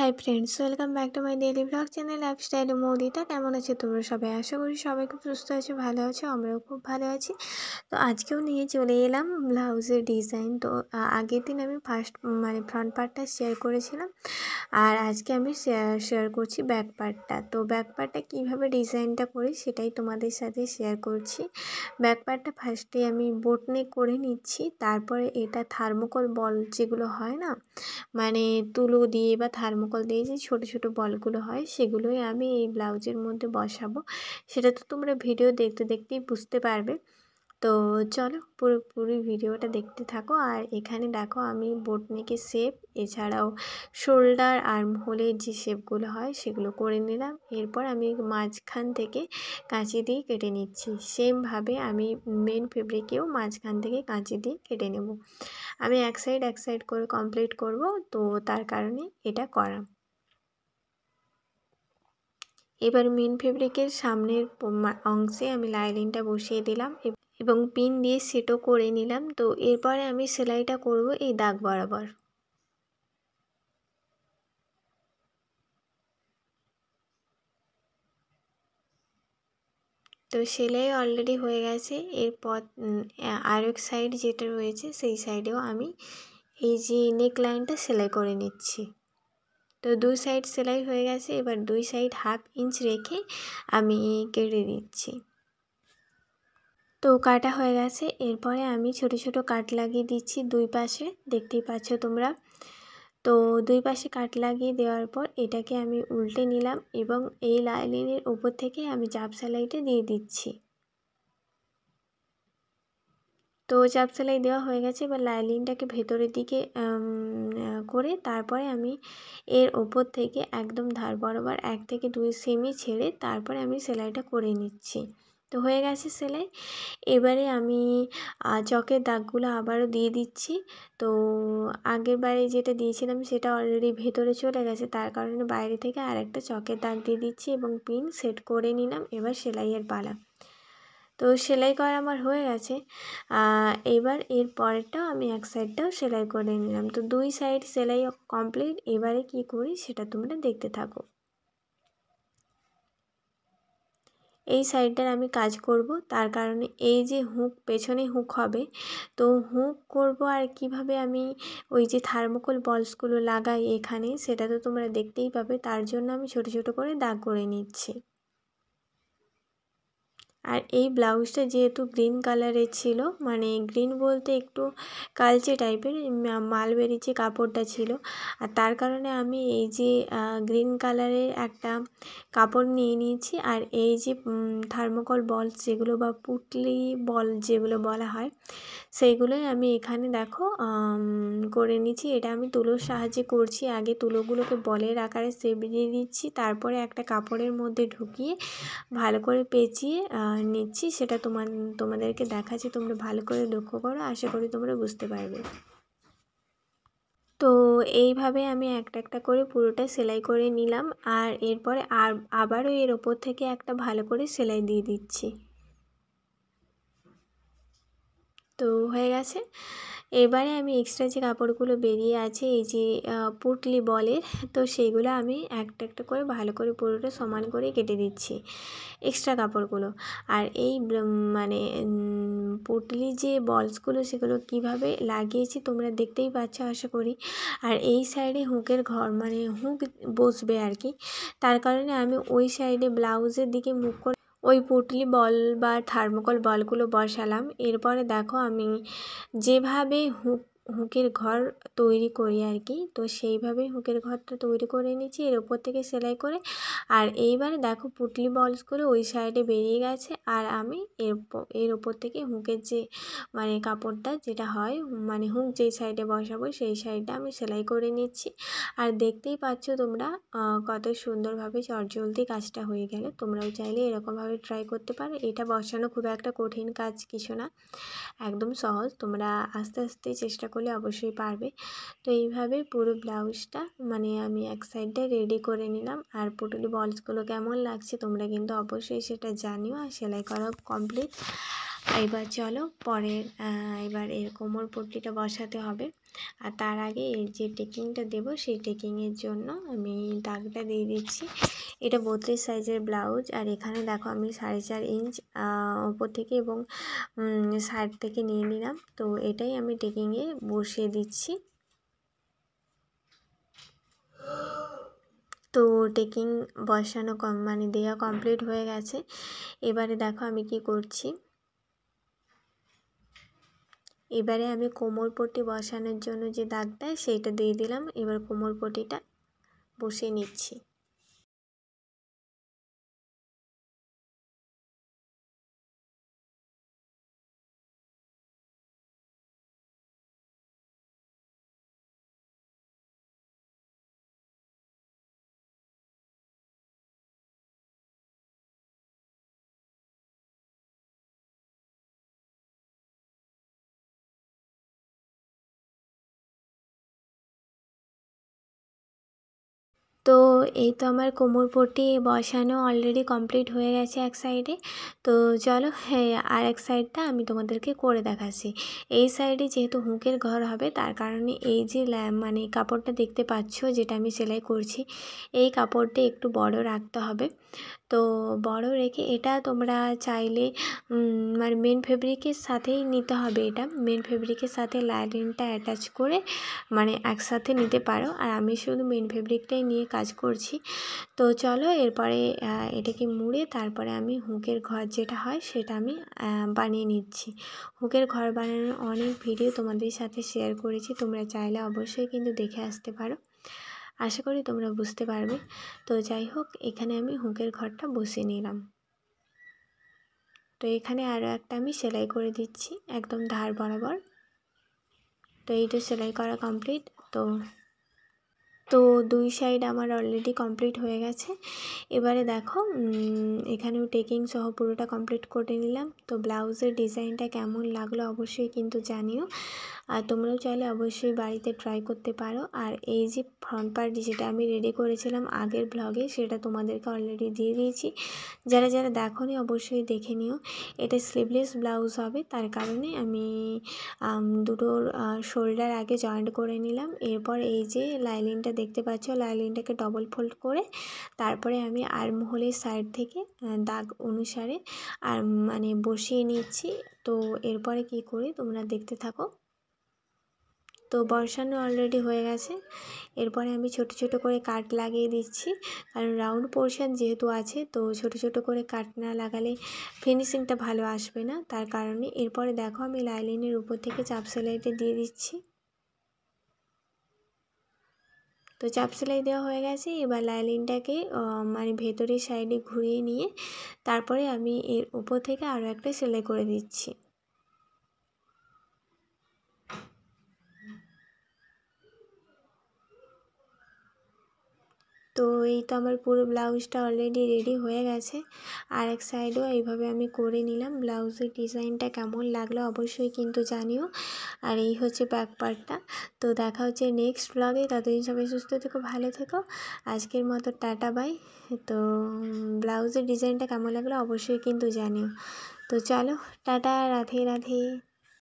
High friends, welcome back to my daily vlog channel lifestyle Moudita. কেমন আছে তোমরা সবাই? আশা করি সবাই খুব সুস্থ আছো, ভালো আছো। আমরাও খুব ভালো আছি। তো আজকেও নিয়ে চলে এলাম ব্লাউজের ডিজাইন। তো আগের দিন আমি ফ্রন্ট পার্টটা শেয়ার করেছিলাম, আর আজকে আমি শেয়ার করছি ব্যাক পার্টটা। তো ব্যাক পার্টটা কীভাবে ডিজাইনটা করি সেটাই তোমাদের সাথে শেয়ার করছি। ব্যাক পার্টটা ফার্স্টে আমি বোটনে করে নিচ্ছি, তারপরে এটা থার্মোকল বল যেগুলো হয় না, মানে তুলো দিয়ে বা থার্মোকল দিয়ে যে ছোটো ছোটো বলগুলো হয়, সেগুলোই আমি এই ব্লাউজের মধ্যে বসাবো। সেটা তো তোমরা ভিডিও দেখতে দেখতেই বুঝতে পারবে। তো চলো পুরোপুরি ভিডিওটা দেখতে থাকো। আর এখানে দেখো আমি বোটনেকের শেপ, এছাড়াও শোল্ডার আর্ম হোলের যে শেপগুলো হয় সেগুলো করে নিলাম। এরপর আমি মাঝখান থেকে কাঁচি দিয়ে কেটে নিচ্ছি। সেমভাবে আমি মেন ফেব্রিকেও মাঝখান থেকে কাঁচি দিয়ে কেটে নেব। আমি এক সাইড করে কমপ্লিট করব, তো তার কারণে এটা করা। এবার মেন ফেব্রিকের সামনের অংশে আমি লাইনিংটা বসিয়ে দিলাম এবং পিন দিয়ে সেটও করে নিলাম। তো এরপরে আমি সেলাইটা করব এই দাগ বরাবর। তো সেলাই অলরেডি হয়ে গেছে। এরপর আরেক সাইড যেটা রয়েছে সেই সাইডেও আমি এই যে নেক লাইনটা সেলাই করে নিচ্ছি। তো দুই সাইড সেলাই হয়ে গেছে। এবার দুই সাইড 1/2 ইঞ্চ রেখে আমি কেটে দিচ্ছি। তো কাটা হয়ে গেছে। এরপরে আমি ছোট ছোট কাট লাগিয়ে দিচ্ছি দুই পাশে, দেখতেই পাচ্ছ তোমরা। তো দুই পাশে কাট লাগিয়ে দেওয়ার পর এটাকে আমি উল্টে নিলাম এবং এই লাইনিংয়ের উপর থেকে আমি চাপ সেলাইটা দিয়ে দিচ্ছি। তো চাপ সেলাই দেওয়া হয়ে গেছে। এবার লাইনিংটাকে ভেতরের দিকে করে তারপরে আমি এর ওপর থেকে একদম ধার বরাবর 1 থেকে 2 সেমি ছেড়ে তারপরে আমি সেলাইটা করে নিচ্ছি। তো হয়ে গেছে সেলাই। এবারে আমি চকের দাগগুলো আবারও দিয়ে দিচ্ছি। তো আগের বারে যেটা দিয়েছিলাম সেটা অলরেডি ভেতরে চলে গেছে, তার কারণে বাইরে থেকে আরেকটা চকের দাগ দিয়ে দিচ্ছি এবং পিন সেট করে নিলাম। এবার সেলাইয়ের পালা। তো সেলাই করা আমার হয়ে গেছে। এবার এর পরেরটাও আমি এক সাইডটাও সেলাই করে নিলাম। তো দুই সাইড সেলাই কমপ্লিট। এবারে কি করি সেটা তোমরা দেখতে থাকো। এই সাইডটার আমি কাজ করব, তার কারণে এই যে হুক, পেছনে হুক হবে, তো হুক করব। আর কিভাবে আমি ওই যে থার্মোকল বলসগুলো লাগাই এখানে, সেটা তো তোমরা দেখতেই পাবে। তার জন্য আমি ছোট ছোট করে দাগ করে নিচ্ছি। আর এই ব্লাউজটা যেহেতু গ্রিন কালারের ছিল, মানে গ্রিন বলতে একটু কালচে টাইপের মালবেরি যে কাপড়টা ছিল, আর তার কারণে আমি এই যে গ্রিন কালারের একটা কাপড় নিয়ে নিয়েছি। আর এই যে থার্মোকল বল যেগুলো বা পুটলি বল যেগুলো বলা হয়, সেইগুলোই আমি এখানে দেখো করে নিচ্ছি। এটা আমি তুলোর সাহায্যে করছি। আগে তুলোগুলোকে বলের আকারে শেপ দিয়ে দিচ্ছি, তারপরে একটা কাপড়ের মধ্যে ঢুকিয়ে ভালো করে পেঁচিয়ে নিচ্ছি। সেটা তোমাদেরকে দেখাচ্ছি, তোমরা ভালো করে লক্ষ্য করো, আশা করি তোমরা বুঝতে পারবে। তো এইভাবে আমি একটা একটা করে পুরোটা সেলাই করে নিলাম। আর এরপরে আবারও এর ওপর থেকে একটা ভালো করে সেলাই দিয়ে দিচ্ছি। তো হয়ে গেছে। এবারে আমি এক্সট্রা যে কাপড়গুলো বেরিয়ে আছে এই যে পুটলি বলের, তো সেইগুলো আমি একটা একটা করে ভালো করে পুরোটা সমান করে কেটে দিচ্ছি এক্সট্রা কাপড়গুলো। আর এই মানে পুটলি যে বলসগুলো সেগুলো কিভাবে লাগিয়েছি তোমরা দেখতেই পাচ্ছ আশা করি। আর এই সাইডে হুকের ঘর, মানে হুক বসবে আর কি, তার কারণে আমি ওই সাইডে ব্লাউজের দিকে মুখ করে ওই পুটলি বল বা থার্মোকল বলগুলো বসালাম। এরপরে দেখো আমি যেভাবে হুকের ঘর তৈরি করি আর কি, তো সেইভাবেই হুকের ঘরটা তৈরি করে নিচ্ছি এর ওপর থেকে সেলাই করে। আর এইবারে দেখো পুটলি বলসগুলো ওই সাইডে বেরিয়ে গেছে, আর আমি এর ওপর থেকে হুকের যে মানে কাপড়টা যেটা হয়, মানে হুক যেই সাইডে বসাবো সেই সাইডটা আমি সেলাই করে নিচ্ছি। আর দেখতেই পাচ্ছ তোমরা কত সুন্দরভাবে চটজলদি কাজটা হয়ে গেল। তোমরাও চাইলে এরকমভাবে ট্রাই করতে পারো। এটা বসানো খুব একটা কঠিন কাজ কিছু না, একদম সহজ। তোমরা আস্তে আস্তে চেষ্টা করলে অবশ্যই পারবে। তো এইভাবে পুরো ব্লাউজটা মানে আমি এক সাইডটা রেডি করে নিলাম। আর পুটলি বলসগুলো কেমন লাগছে তোমরা কিন্তু অবশ্যই সেটা জানিও। আর সেলাই করা কমপ্লিট। এবার চলো পরের এবার এর কোমর পট্টিটা বসাতে হবে। আর তার আগে এই যে টেকিংটা দেবো সেই টেকিংয়ের জন্য আমি দাগটা দিয়ে দিচ্ছি। এটা 32 সাইজের ব্লাউজ, আর এখানে দেখো আমি 4.5 ইঞ্চ ওপর থেকে এবং সাইড থেকে নিয়ে নিলাম। তো এটাই আমি টেকিংয়ে বসিয়ে দিচ্ছি। তো টেকিং বসানো মানে দেওয়া কমপ্লিট হয়ে গেছে। এবারে দেখো আমি কি করছি, এবারে আমি কোমর পট্টি বসানোর জন্য যে দাগটা সেইটা দিয়ে দিলাম। এবার কোমর পট্টিটা বসিয়ে নিচ্ছি। তো এই তো আমার কোমর পট্টি বসানো অলরেডি কমপ্লিট হয়ে গেছে এক সাইডে। তো চলো হ্যাঁ আর এক সাইডটা আমি তোমাদেরকে করে দেখাচ্ছি। এই সাইডে যেহেতু হুকের ঘর হবে তার কারণে এই যে মানে কাপড়টা দেখতে পাচ্ছ যেটা আমি সেলাই করছি, এই কাপড়টা একটু বড় রাখতে হবে। তো বড় রেখে এটা তোমরা চাইলে মানে মেন ফেব্রিকের সাথেই নিতে হবে। এটা মেন ফেব্রিকের সাথে লাইনিংটা অ্যাটাচ করে মানে একসাথে নিতে পারো, আর আমি শুধু মেন ফেব্রিকটাই নিয়ে কাজ করছি। তো চলো এরপরে এটাকে মুড়ে তারপরে আমি হুকের ঘর যেটা হয় সেটা আমি বানিয়ে নিচ্ছি। হুকের ঘর বানানোর অনেক ভিডিও তোমাদের সাথে শেয়ার করেছি, তোমরা চাইলে অবশ্যই কিন্তু দেখে আসতে পারো। আশা করি তোমরা বুঝতে পারবে। তো যাই হোক, এখানে আমি হুকের ঘরটা বসিয়ে নিলাম। তো এখানে আরও একটা আমি সেলাই করে দিচ্ছি একদম ধার বরাবর। তো এইটা সেলাই করা কমপ্লিট। তো দুই সাইড আমার অলরেডি কমপ্লিট হয়ে গেছে। এবারে দেখো এখানেও টেকিং সহ পুরোটা কমপ্লিট করে নিলাম। তো ব্লাউজের ডিজাইনটা কেমন লাগলো অবশ্যই কিন্তু জানিও, আর তোমরাও চাইলে অবশ্যই বাড়িতে ট্রাই করতে পারো। আর এই যে ফ্রন্ট পার্ট যেটা আমি রেডি করেছিলাম আগের ব্লগে, সেটা তোমাদেরকে অলরেডি দিয়ে দিয়েছি। যারা যারা দেখোনি অবশ্যই দেখে নিও। এটা স্লিভলেস ব্লাউজ হবে, তার কারণে আমি দুটোর শোল্ডার আগে জয়েন্ট করে নিলাম। এরপর এই যে লাইনিংটা দেখতে পাচ্ছ, লাইনিংটাকে ডবল ফোল্ড করে তারপরে আমি আর্ম হোলের সাইড থেকে দাগ অনুসারে আর মানে বসিয়ে নিচ্ছি। তো এরপরে কি করি তোমরা দেখতে থাকো। তো বসানো অলরেডি হয়ে গেছে। এরপরে আমি ছোট ছোট করে কাট লাগিয়ে দিচ্ছি, কারণ রাউন্ড পোর্শন যেহেতু আছে তো ছোট ছোট করে কাট না লাগালে ফিনিশিংটা ভালো আসবে না, তার কারণে। এরপরে দেখো আমি লাইনিংয়ের উপর থেকে চাপ সেলাইটা দিয়ে দিচ্ছি। তো চাপ সেলাই দেওয়া হয়ে গেছে। এবার লাইনিংটাকে মানে ভেতরের সাইডে ঘুরিয়ে নিয়ে তারপরে আমি এর উপর থেকে আরও একটা সেলাই করে দিচ্ছি। তো এই তো আমার পুরো ব্লাউজটা অলরেডি রেডি হয়ে গেছে। আর এক সাইডেও এইভাবে আমি করে নিলাম। ব্লাউজের ডিজাইনটা কেমন লাগলো অবশ্যই কিন্তু জানিও। আর এই হচ্ছে ব্যাক পার্টটা। তো দেখা হচ্ছে নেক্সট ব্লগে। ততদিন সবাই সুস্থ থেকো, ভালো থেকো। আজকের মতো টাটা বাই। তো ব্লাউজের ডিজাইনটা কেমন লাগলো অবশ্যই কিন্তু জানিও। তো চলো টাটা, রাধে রাধে।